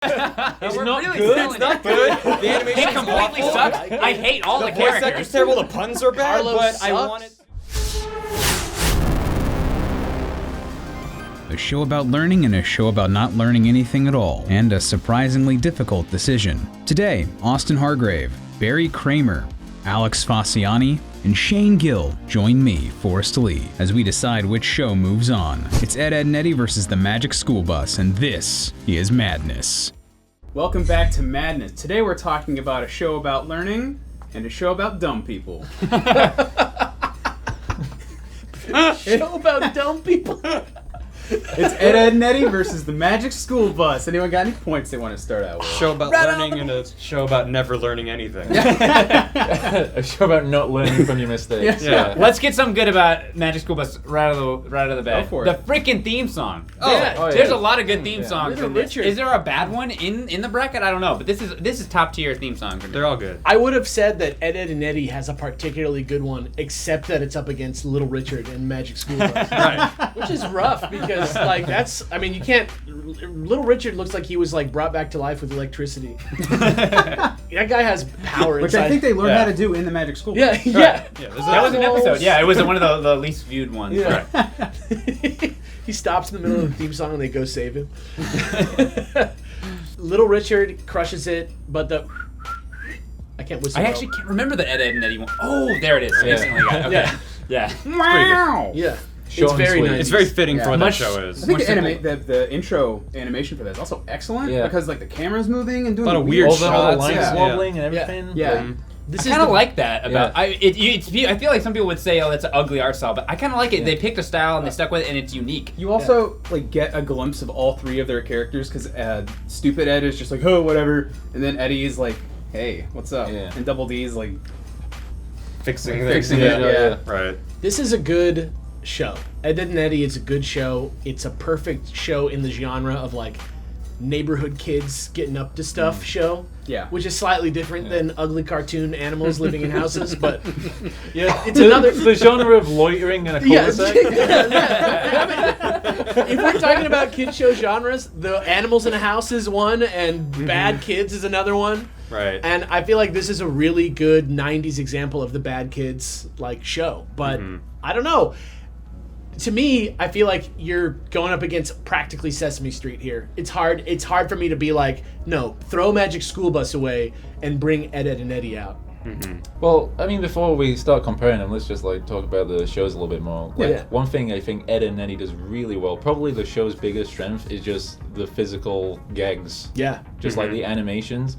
It's not really good. selling It's not it. good. The animation It completely sucks. I hate all the voice actor's characters. terrible. The puns are bad, Carlos but I sucks. wanted. A show about learning and a show about not learning anything at all, and a surprisingly difficult decision. Today, Austin Hargrave, Barry Kramer, Alex Faciane, and Shane Gill join me, Forrest Lee, as we decide which show moves on. It's Ed, Edd, and Eddy versus the Magic School Bus, and this is Madness. Welcome back to Madness. Today we're talking about a show about learning and a show about dumb people. Show about dumb people. It's Ed, Edd, and Eddy versus the Magic School Bus. Anyone got any points they want to start out with? Show about learning and a show about never learning anything. A show about not learning from your mistakes. Yeah. Let's get something good about Magic School Bus right out of the bed. Go for the it. freaking theme song. Oh, There's yeah. a lot of good theme songs. Little in this. Richard. Is there a bad one in the bracket? I don't know, but this is top tier theme song for me. They're all good. I would have said that Ed, Edd, and Eddy has a particularly good one, except that it's up against Little Richard and Magic School Bus. Right. Which is rough because, like, you can't. Little Richard looks like he was, like, brought back to life with electricity. That guy has power Which inside. I think they learned how to do in the Magic School Bus. Yeah, yeah. Yeah, That was an episode. Yeah, it was one of the least viewed ones. Yeah. He stops in the middle of the theme song and they go save him. Little Richard crushes it, but I can't whistle. I actually can't remember the Ed, Edd, and Eddy one. Oh, there it is. Yeah. Instantly got it. Okay. Yeah. Wow! Yeah. Short It's and very sweet. nice. It's very fitting for what that Much- show I is. think More the intro animation for that is also excellent Yeah. because like the camera's moving and doing A lot of weird weird All the shots, lines yeah. wobbling and everything. Yeah. Like, This I kind of like that about. Yeah. I feel like some people would say, "Oh, that's an ugly art style," but I kind of like it. They picked a style and they stuck with it, and it's unique. You also like get a glimpse of all three of their characters because Stupid Ed is just like, oh, whatever, and then Eddie is like, hey, what's up? Yeah. And Double D is like, Fixing Fixing it. it, yeah. Right. This is a good show. Ed, Edd, and Eddy is a good show. It's a perfect show in the genre of like neighborhood kids getting up to stuff show. Yeah. Which is slightly different than ugly cartoon animals living in houses, but yeah, it's another. the genre of loitering in a Yeah, cul-de-sac. if we're talking about kid show genres, the animals in a house is one, and bad kids is another one. Right. And I feel like this is a really good '90s example of the bad kids like show. But I don't know. To me, I feel like you're going up against practically Sesame Street here. It's hard. It's hard for me to be like, no, throw Magic School Bus away and bring Ed, Edd, and Eddy out. Well, I mean, before we start comparing them, let's just like talk about the shows a little bit more. Like, Yeah. One thing I think Ed and Eddy does really well, probably the show's biggest strength, is just the physical gags. Yeah. Just like the animations.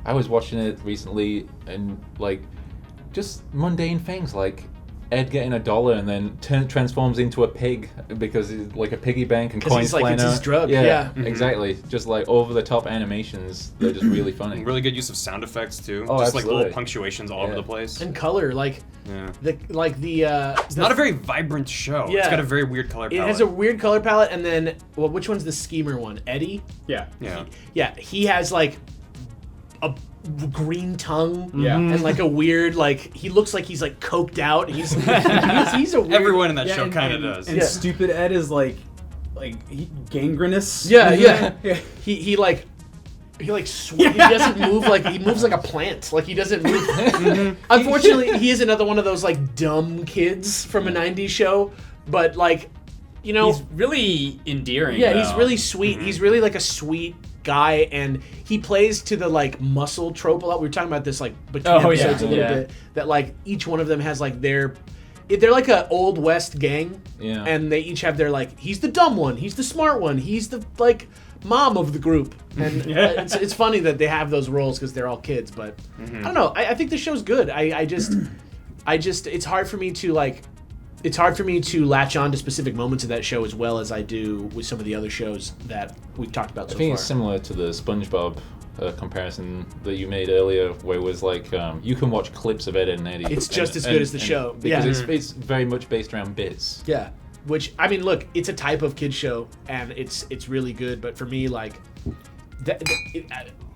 I was watching it recently, and like, just mundane things like Ed getting $1 and then transforms into a pig because it's like a piggy bank and 'Cause coins he's like, flying it's his out. drug, Yeah, yeah. exactly. Just like over the top animations, they're just really funny. Really good use of sound effects too. Oh, Just like absolutely. little punctuations all over Yeah. the place. And color, like Yeah. it's Not a very vibrant show. Yeah. It's got a very weird color It palette. has a weird color palette, and then which one's the schemer one? Eddy? yeah. Yeah. Yeah, he has like a green tongue. Yeah. And like a weird, like he looks like he's like coked out. He's a weird. Everyone in that Yeah, show and- kind of and- does. And Yeah. Stupid Ed is like gangrenous. Yeah, yeah. Yeah. He like he doesn't move like he moves like a plant. Like he doesn't move. Unfortunately, he is another one of those like dumb kids from a '90s show. But like, you know, He's really endearing. yeah, he's though. really sweet. He's really like a sweet guy, and he plays to the like muscle trope a lot. We were talking about this like between episodes a little yeah. bit. That like each one of them has like they're like a old west gang, Yeah. and they each have their like he's the dumb one, he's the smart one, he's the like mom of the group, and it's funny that they have those roles because they're all kids. But I don't know. I think the show's good. I just it's hard for me to like. It's hard for me to latch on to specific moments of that show as well as I do with some of the other shows that we've talked about so I think far. it's similar to the SpongeBob comparison that you made earlier, where it was like you can watch clips of Ed, Edd, and Eddy. It's just as good as the show. Because Yeah. it's very much based around bits. Yeah, which I mean, look, it's a type of kid show, and it's really good. But for me, like,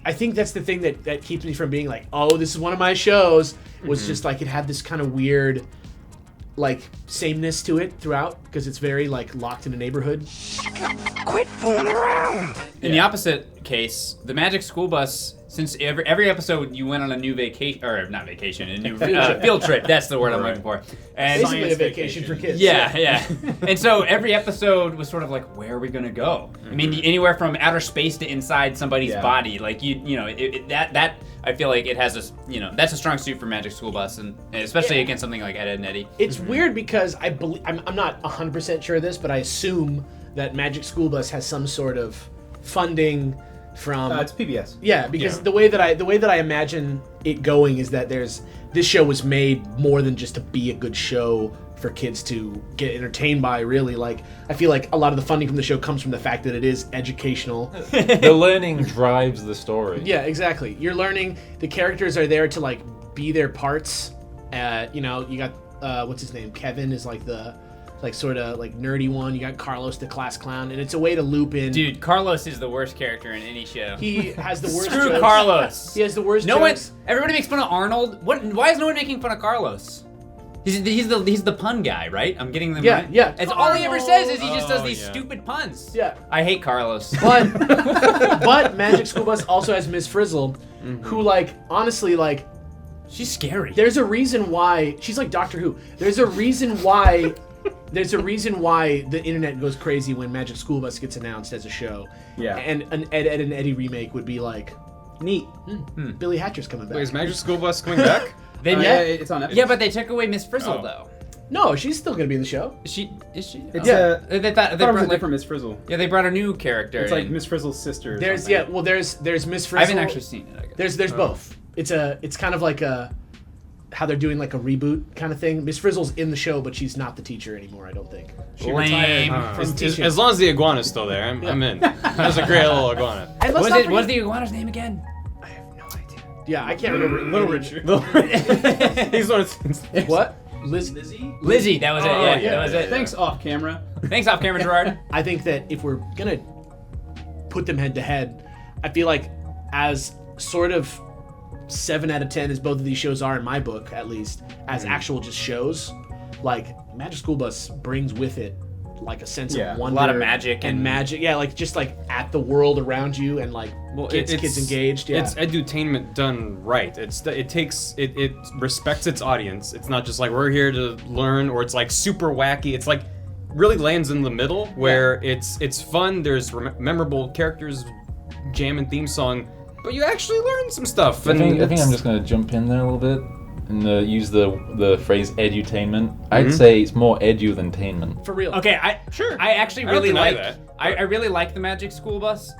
I think that's the thing that keeps me from being like, oh, this is one of my shows. Was just like it had this kind of weird, like sameness to it throughout because it's very like locked in a neighborhood. quit fooling around. In the opposite case, the Magic School Bus, since every episode you went on a new vacation, or not vacation, a new field trip. That's the word I'm looking for. And Basically a vacation for kids. Yeah. And so every episode was sort of like, where are we gonna go? I mean, anywhere from outer space to inside somebody's body. Like that. I feel like it has that's a strong suit for Magic School Bus, and especially against something like Ed, Edd n Eddy. It's weird because I believe I'm not 100% sure of this, but I assume that Magic School Bus has some sort of funding from. It's PBS. Yeah, because the way that I imagine it going is that this show was made more than just to be a good show for kids to get entertained by. Really, like I feel like a lot of the funding from the show comes from the fact that it is educational. The learning drives the story. Yeah, exactly. You're learning. The characters are there to like be their parts. You got what's his name? Kevin is like the sort of like nerdy one. You got Carlos, the class clown, and it's a way to loop in. Dude, Carlos is the worst character in any show. He has the worst. Screw jokes. Carlos. He has the worst. jokes. Everybody makes fun of Arnold. Why is no one making fun of Carlos? He's the pun guy, right? I'm getting them right. Yeah. It's all he ever says is he just does these stupid puns. Yeah. I hate Carlos. But Magic School Bus also has Miss Frizzle, who honestly she's scary. There's a reason why she's like Doctor Who. There's a reason why the internet goes crazy when Magic School Bus gets announced as a show. Yeah. And an Ed, Edd n Eddy remake would be like, neat. Billy Hatcher's coming back. Wait, is Magic School Bus coming back? They it's on Netflix. Yeah, but they took away Miss Frizzle though. No, she's still gonna be in the show. Is she? It's They thought it was a different Miss Frizzle. Yeah, they brought a new character. It's like Miss Frizzle's sister. Or There's something. there's Miss Frizzle. I haven't actually seen it. I guess. There's both. It's kind of like how they're doing like a reboot kind of thing. Miss Frizzle's in the show, but she's not the techer anymore. I don't think. She Lame. from teaching. As long as the iguana's still there, I'm in. That's a great little iguana. And let's not What's forget- the iguana's name again? I have no idea. Yeah, I can't remember. Little Richard. He's one of What? Lizzie? Lizzie. That was it. Oh, Yeah, yeah. that was it. Thanks, off camera. Thanks, off camera, Gerard. I think that if we're gonna put them head to head, I feel like as sort of 7 out of 10 as both of these shows are in my book, at least, as actual just shows, like Magic School Bus brings with it like a sense of wonder, a lot of magic and magic. Yeah, like just like at the world around you and like kids engaged. Yeah, It's edutainment done right. It respects its audience. It's not just like we're here to learn, or it's like super wacky. It's like really lands in the middle where it's fun. There's memorable characters, jam and theme song, but you actually learn some stuff. I think I'm just going to jump in there a little bit and use the phrase edutainment. I'd say it's more edu than tainment. for real. Okay, I actually I don't really deny like that. I really like the Magic School Bus.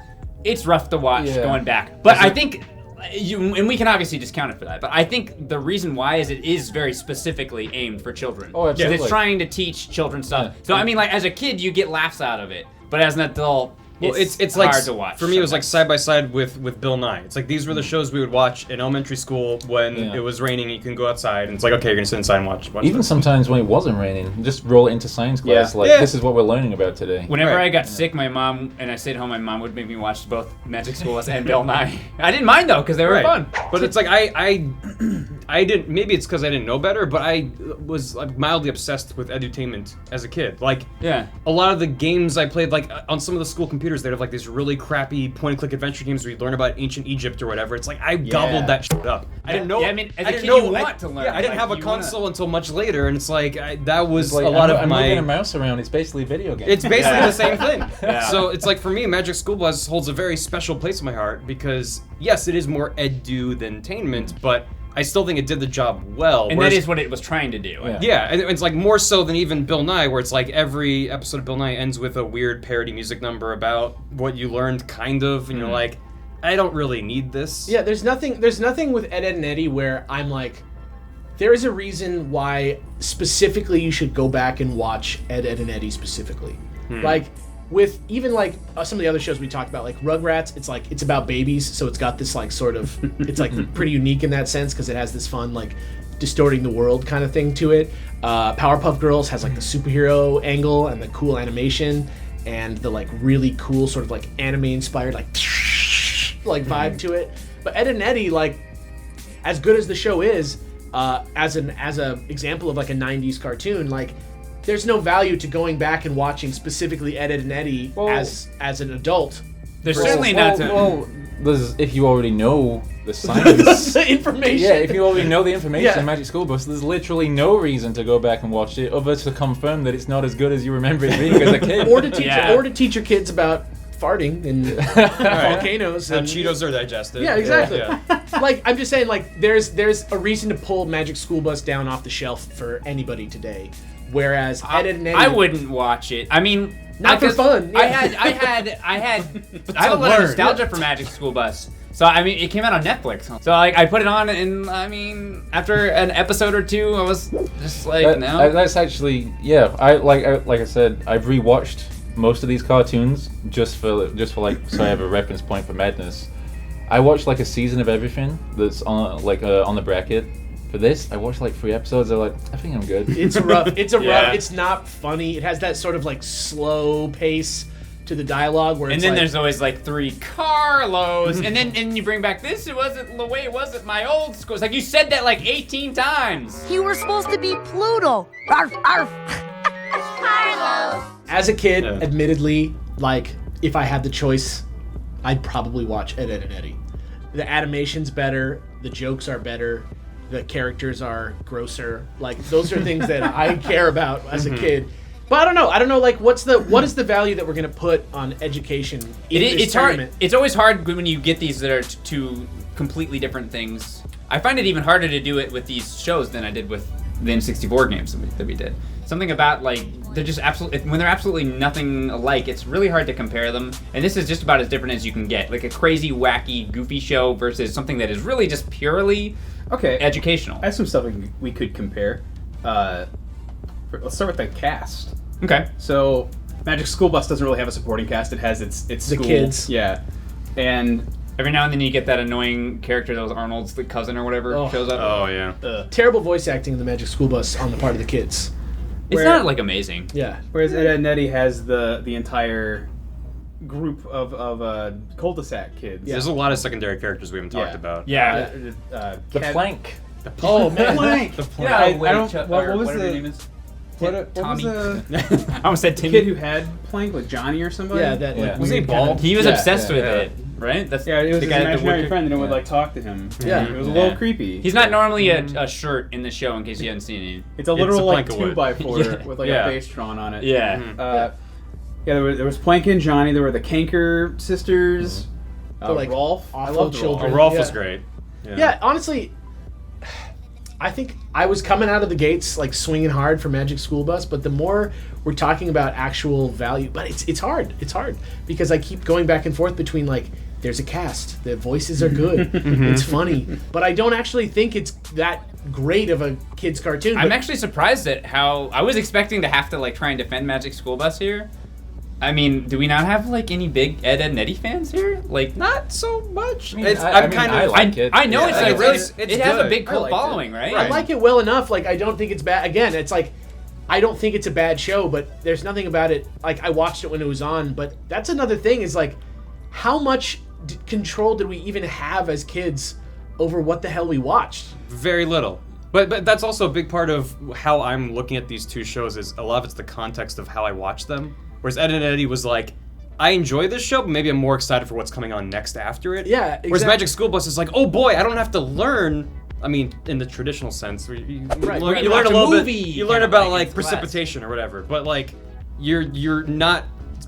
It's rough to watch Yeah. going back, but I think and we can obviously discount it for that. But I think the reason why is it is very specifically aimed for children. Oh, absolutely. It's trying to teach children stuff. Yeah. So I mean, like as a kid, you get laughs out of it, but as an adult, Well, it's hard like to watch. for me. It was like side by side with Bill Nye. It's like these were the shows we would watch in elementary school when it was raining. You can go outside, and it's like okay, you're gonna sit inside and watch. Even this. sometimes when it wasn't raining, just roll it into science class. Yeah. Like Yeah. this is what we're learning about today. Whenever Right. I got sick, my mom and I stayed home. My mom would make me watch both Magic School Bus and Bill Nye. I didn't mind though because they were Right. fun. But it's like I didn't. Maybe it's because I didn't know better, but I was like, mildly obsessed with edutainment as a kid. Like Yeah. a lot of the games I played, like on some of the school computers, they'd have like these really crappy point-and-click adventure games where you learn about ancient Egypt or whatever. It's like I gobbled that shit up. I didn't know. Yeah, I mean, as a I didn't kid, know. you want to learn. Yeah, I didn't Like, have a you wanna- console until much later, and it's like that was It's like, a lot I'm of moving a my. mouse around. It's basically a video game. It's basically the same thing. Yeah. So it's like for me, Magic School Bus holds a very special place in my heart because yes, it is more edu than tainment, but I still think it did the job well. And whereas- that is what it was trying to do. Yeah. yeah, and it's like more so than even Bill Nye, where it's like every episode of Bill Nye ends with a weird parody music number about what you learned, kind of, and you're like, I don't really need this. Yeah, there's nothing with Ed, Edd n Eddy where I'm like, there is a reason why specifically you should go back and watch Ed, Edd n Eddy specifically. Like with even like some of the other shows we talked about, like Rugrats, it's about babies, so it's got this like sort of it's like pretty unique in that sense because it has this fun like distorting the world kind of thing to it. Powerpuff Girls has like the superhero angle and the cool animation and the like really cool sort of like anime inspired like vibe to it. But Ed, Edd n Eddy, like as good as the show is, as a example of like a 90s cartoon, like there's no value to going back and watching specifically Ed, and Eddy as an adult. There's certainly not. If you already know the science, The information. yeah, if you already know the information Yeah. in Magic School Bus, there's literally no reason to go back and watch it, other to confirm that it's not as good as you remember it being as a kid. Or to teach Yeah. or to teach your kids about farting and volcanoes How and Cheetos are digested. Yeah, exactly. Yeah. Like, I'm just saying, like, there's a reason to pull Magic School Bus down off the shelf for anybody today, whereas Ed, and Eddy, I wouldn't watch it. I mean, Not for fun, I yeah. have a lot of nostalgia for Magic School Bus. So I mean, it came out on Netflix. So like, I put it on, and I mean, after an episode or two, I was just like, no. That's actually, yeah. Like I said, I've rewatched most of these cartoons just for like, so I have a reference point for madness. I watched like a season of everything that's on on the bracket. For this, I watched like 3 episodes. I'm like, I think I'm good. It's rough. It's a Yeah. rough. It's not funny. It has that sort of like slow pace to the dialogue where And it's then like, there's always like 3 Carlos, and you bring back this. It wasn't the way it was at my old school. It's like you said that like 18 times. You were supposed to be Pluto. Arf, arf. Carlos. as a kid, Yeah. admittedly, like if I had the choice, I'd probably watch Ed, and Eddy. The animation's better. The jokes are better. The characters are grosser. Like those are things that I care about as a kid. But I don't know. Like, what is the value that we're gonna put on education in this It's hard. tournament? It's always hard when you get these that are two completely different things. I find it even harder to do it with these shows than I did with the N64 games that we did. Something about like they're just when they're absolutely nothing alike. It's really hard to compare them. And this is just about as different as you can get. Like a crazy, wacky, goofy show versus something that is really just purely educational. I have some stuff we could compare. Let's start with the cast. Okay. So, Magic School Bus doesn't really have a supporting cast. It has its The school. kids. Yeah. And Every now and then you get that annoying character that was Arnold's the cousin or whatever shows up. Oh yeah. Terrible voice acting in the Magic School Bus on the part of the kids. It's not like amazing. Yeah. whereas Ed, and Eddy has the entire group of cul-de-sac kids. There's a lot of secondary characters we haven't talked about. Yeah. The plank. Oh man. Yeah, I don't. What was whatever the your name is? what Tommy. was the I almost said kid Timmy. who had Plank with Johnny or somebody? Yeah, that like Yeah. Was he weird bald? kind of- He was Yeah, obsessed with yeah. it, right? That's Yeah, it was the his guy that imaginary would. friend that would Yeah. like talk to him. Yeah. It was a Yeah. little creepy. He's not normally a shirt in the show, in case you hadn't seen it. It's a literal like plank of wood. 2x4 Yeah. with like Yeah. a base drawn on it. Yeah. Yeah, there was Plank and Johnny. There were the Kanker sisters. The, like, Rolf. I awful loved children. Rolf. Rolf was Yeah. great. Yeah, honestly, I think I was coming out of the gates like swinging hard for Magic School Bus, but the more we're talking about actual value, but it's hard. It's hard because I keep going back and forth between like there's a cast, the voices are good, it's funny, but I don't actually think it's that great of a kids cartoon. I'm but- actually surprised at how I was expecting to have to like try and defend Magic School Bus here. I mean, do we not have like any big Ed, and Eddy fans here? Like, Not so much. mean, I'm I kind I of. like it. I know Yeah, it's I like think really. it's It has a good. big I cult liked it. following, right? I like it well enough. Like, I don't think it's bad. Again, it's like, I don't think it's a bad show, but there's nothing about it. Like, I watched it when it was on, but that's another thing is like, how much control did we even have as kids over what the hell we watched? Very little. But that's also a big part of how I'm looking at these two shows is a lot of it's the context of how I watch them. Whereas Ed and Eddy was like, I enjoy this show, but maybe I'm more excited for what's coming on next after it. Yeah, exactly. Whereas Magic School Bus is like, oh boy, I don't have to learn. I mean, in the traditional sense, where you Right, learn, right, you learn watch a a little movie, bit. You learn kind of about like like in class. precipitation or whatever, but like you're not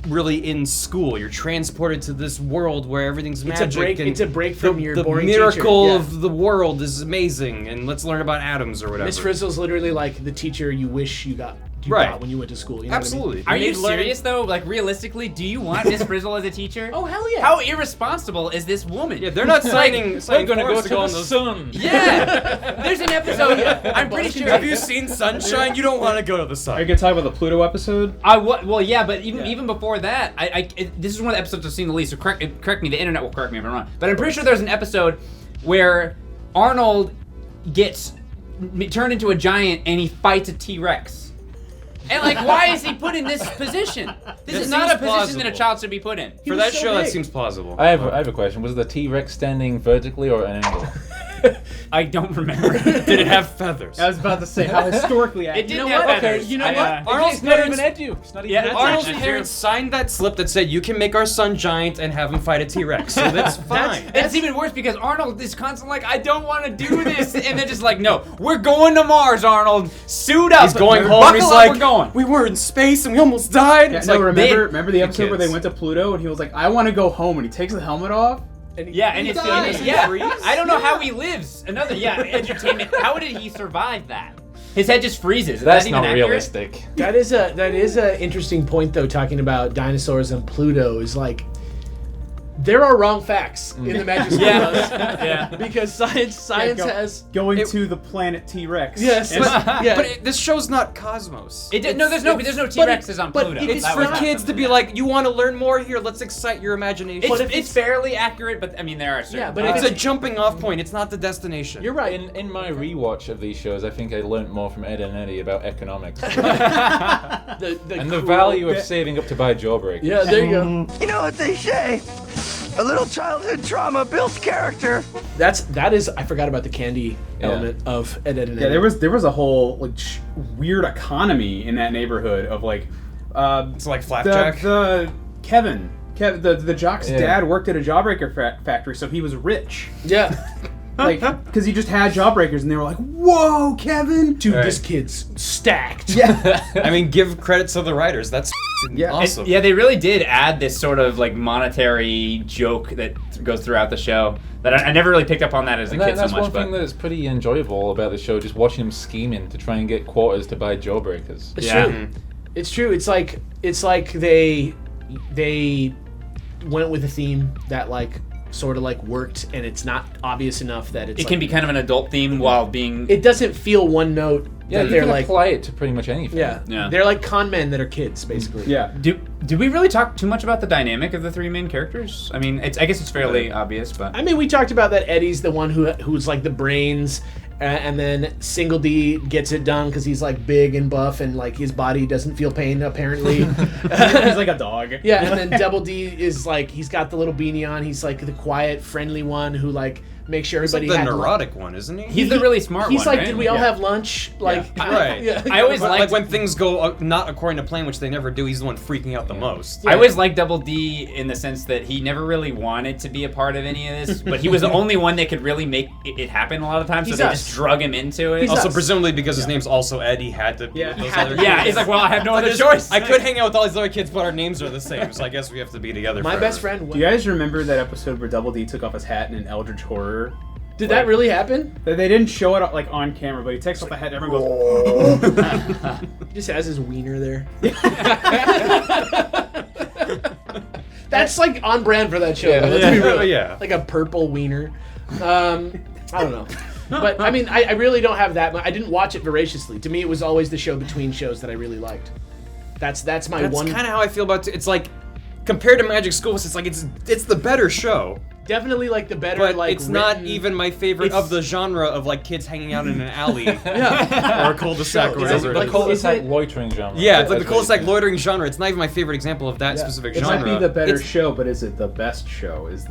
really in school. You're transported to this world where everything's It's a magic. break- and it's a break from the, your the boring miracle teacher, yeah. of the world is amazing, and let's learn about atoms or whatever. Miss Frizzle's literally like the teacher you wish you got Right. when you went to school. You know Absolutely. Are you Made learning- serious though? Like realistically, do you want Miss Frizzle as a teacher? Oh, hell yeah. How irresponsible is this woman? Yeah, they're not signing. We're gonna go forms to go the on those. sun. Yeah. There's an episode. I'm pretty sure. Have you seen Sunshine? You don't want to go to the Are you sun. gonna talk about the Pluto episode? Well, yeah, but even before that, this is one of the episodes I've seen the least. So correct me. The internet will correct me if I'm wrong. But I'm pretty sure there's an episode where Arnold gets turned into a giant and he fights a T-Rex. And like, why is he put in this position? This That is not a seems position that a plausible. child should be put in. For was that so show, that big. seems plausible. I have a question. Was the T-Rex standing vertically or at an angle? I don't remember. Did it have feathers? I was about to say how historically It didn't know have what? feathers. Okay, you know what? Arnold's It's not parents, even Edu. It's not even Yeah, Edu. Arnold's That's parents signed that slip that said you can make our son giant and have him fight a T-Rex. So that's fine. It's even worse because Arnold is constantly like, I don't want to do this. And they're just like, no, we're going to Mars, Arnold. Suit up. He's going home and he's Buckle up, like, we're going. we were in space and we almost died. Yeah, It's no, like, remember the episode where they kids. went to Pluto and he was like, I want to go home, and he takes the helmet off. Yeah, and it's dies. yeah. Freeze? I don't know how he lives. Another entertainment. How did he survive that? His head just freezes. Is That's that even not accurate? realistic. That is a interesting point though. Talking about dinosaurs and Pluto is like there are wrong facts in the Magic School Bus. Yeah. Because science has Going to the planet T-Rex. yes, But, yeah. but this show's not Cosmos. There's no T-Rexes on but Pluto. if It's That for was kids to be like, you want to learn more here? Let's excite your imagination. It's fairly accurate, but I mean there are certain. Yeah, but It's a jumping off point. It's not the destination. You're right. In my rewatch of these shows, I think I learned more from Ed and Eddy about economics the and the cool- value of saving up to buy Jawbreakers. Yeah, there you go. You know what they say? A little childhood trauma builds character. That is. I forgot about the candy element of Ed, and Yeah, Eddy. there was a whole like weird economy in that neighborhood of like It's like Flapjack. the Kevin, the jock's Yeah. dad worked at a Jawbreaker factory, so he was rich. Yeah. Like, because he just had Jawbreakers, and they were like, "Whoa, Kevin!" Dude, Right. this kid's stacked. Yeah, I mean, give credit to the writers. That's Yeah. awesome. Yeah, they really did add this sort of like monetary joke that goes throughout the show. That I never really picked up on that as a And kid that's so much. one thing But that's pretty enjoyable about the show, just watching them scheming to try and get quarters to buy Jawbreakers. It's Yeah. true. It's true. It's like they went with a theme that like sort of like worked, and it's not obvious enough that it's it can be kind of an adult theme while being. It doesn't feel one note. Yeah, that you they're can like apply it to pretty much anything. Yeah. They're like con men that are kids basically. yeah. Did we really talk too much about the dynamic of the three main characters? I mean, I guess it's fairly obvious, but I mean, we talked about that Eddie's the one who's like the brains, and then Single D gets it done because he's like big and buff and like his body doesn't feel pain apparently. He's like a dog. Yeah, and then Double D is like he's got the little beanie on. He's like the quiet, friendly one who like makes sure He's like everybody the had neurotic one, isn't he? he's the really smart He's one. like, right? did we all Yeah. have lunch? Like, Right. Yeah. I always But, liked like when things go not according to plan, which they never do, he's the one freaking out the most. I always liked Double D in the sense that he never really wanted to be a part of any of this, but he was the only one that could really make it happen a lot of times. So He's they us. just drug him into it. He's Also, us. presumably because his name's also Ed, he had to be with those other Yeah, kids. he's like, well, I have no other Just- choice. I could hang out with all these other kids, but our names are the same, so I guess we have to be together. My forever. best friend. Do you guys remember that episode where Double D took off his hat in an Eldritch horror? Did that really happen? They didn't show it like on camera, but he takes off the hat and everyone goes, He just has his wiener there. That's like on brand for that show. Yeah. Let's be real. Yeah. Like a purple wiener. I don't know. But I mean, I really don't have that much. I didn't watch it voraciously. To me, it was always the show between shows that I really liked. That's my That's one. kind of how I feel about it. It's like, compared to Magic School Bus, it's like it's the better show. Definitely like the better But like it's not written- even my favorite It's- of the genre of like kids hanging out in an alley Yeah. or a cul-de-sac or Show. whatever. Is it The like- cul-de-sac is it- loitering genre. Yeah, it's like the That's what cul-de-sac you loitering genre. It's not even my favorite example of that specific it genre. might be the better It's- show, but is it the best show? Is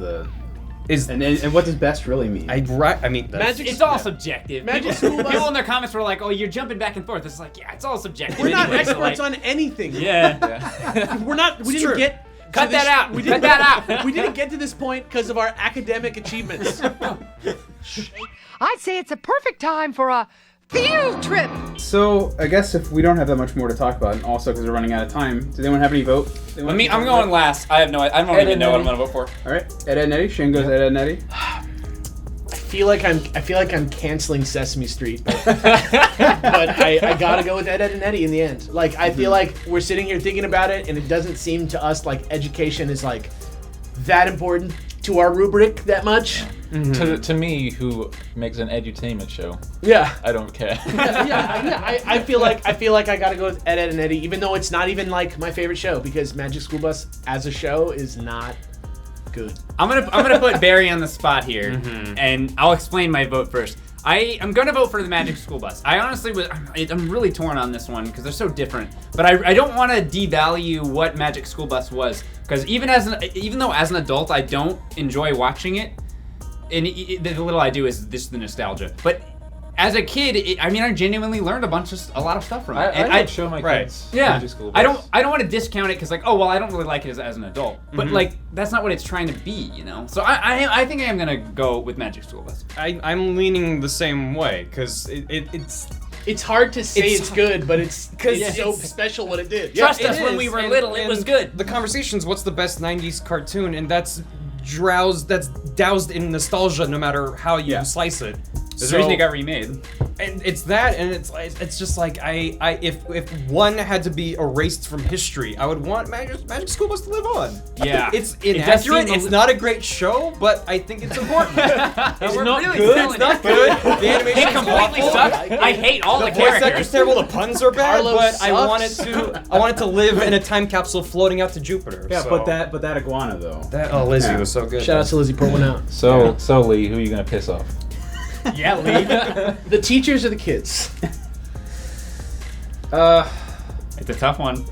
And what does best really mean? I mean, that's, Magic- It's all subjective. Magic People, School Bus- people in their comments were like, "Oh, you're jumping back and forth." It's like, yeah, it's all subjective. We're not anyway, so, experts like, on anything. Yeah. We're not. We didn't true. get. to Cut this- that out. We Cut didn't, that out. We didn't get to this point because of our academic achievements. I'd say it's a perfect time for a field trip. So I guess if we don't have that much more to talk about, and also because we're running out of time, does anyone have any vote? Let me. I'm going last. I don't even know what I'm gonna vote for. All right, Ed and Eddy. Shane goes Ed and Eddy. I feel like I'm canceling Sesame Street, but I gotta go with Ed, and Eddy in the end. Like I feel like we're sitting here thinking about it, and it doesn't seem to us like education is like that important to our rubric that much. To me, who makes an edutainment show, Yeah. I don't care. I feel like I gotta go with Ed, and Eddy, even though it's not even like my favorite show because Magic School Bus as a show is not good. I'm gonna put Barry on the spot here, and I'll explain my vote first. I'm gonna vote for the Magic School Bus. I honestly I'm really torn on this one because they're so different. But I don't want to devalue what Magic School Bus was because even though as an adult I don't enjoy watching it, and the little I do is the nostalgia. But as a kid, I genuinely learned a lot of stuff from it. I'd show my kids Magic School Bus. I don't want to discount it because like, oh well, I don't really like it as an adult. But like, that's not what it's trying to be, you know. So I think I am gonna go with Magic School Bus. I'm leaning the same way because It's hard to say it's good, but it's so special what it did. Trust us, when we were little, it was good. The conversation's what's the best 90s cartoon, and that's doused in nostalgia no matter how you slice it. There's a reason it got remade. And it's that, and it's just like if one had to be erased from history, I would want Magic School Bus to live on. Yeah, it's inaccurate. It's not a great show, but I think it's important. It's not really good. It's not good. The animation completely sucks. I hate all the voice characters. actor's terrible. The puns are bad, Carlos but sucks. I want it to live in a time capsule floating out to Jupiter. Yeah, so. but that iguana though. Lizzie was so good. Shout out to Lizzie, pour one out. So Lee, who are you gonna piss off? Yeah, Lee. The teachers or the kids? It's a tough one.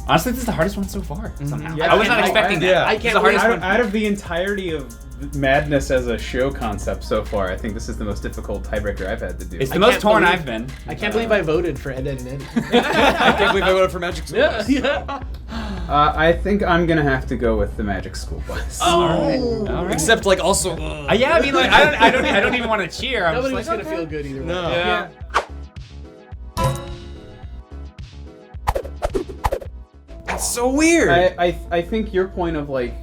Honestly, this is the hardest one so far. Somehow. Yeah, I was not expecting that. I can't the hardest one. out of the entirety of Madness as a show concept so far, I think this is the most difficult tiebreaker I've had to do. It's the I most can't torn believe- I've been. I can't believe I voted for Ed, Edd, and Eddy. I can't believe I voted for Magic School Bus. Yeah. I think I'm gonna have to go with the Magic School Bus. All right. Except like also. Yeah, I mean, like, I don't even want to cheer. I'm Nobody just was like, gonna feel good either way. No. Yeah. That's so weird. I think your point of like,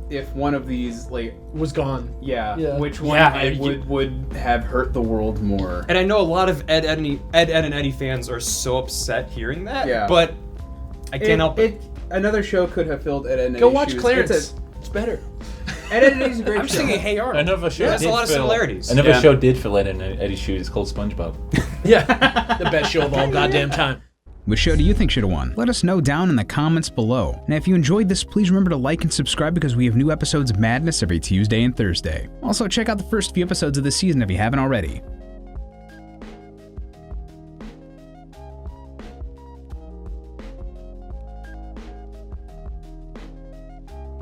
if one of these like Was gone. yeah. Which one Yeah, would have hurt the world more? And I know a lot of Ed, and Eddy fans are so upset hearing that. Yeah. But I can't help it. Another show could have filled Ed, Edd, and Eddy's Go watch shoes. Clarence. It's better. Ed, Edd, and Eddy's a great I'm just show. thinking Hey Arnold. Another show It has did a lot of fill- similarities. Another Yeah. show did fill Ed and Eddy's shoes. It's called SpongeBob. Yeah. The best show of all goddamn time. Which show do you think should have won? Let us know down in the comments below. And if you enjoyed this, please remember to like and subscribe because we have new episodes of Madness every Tuesday and Thursday. Also, check out the first few episodes of this season if you haven't already.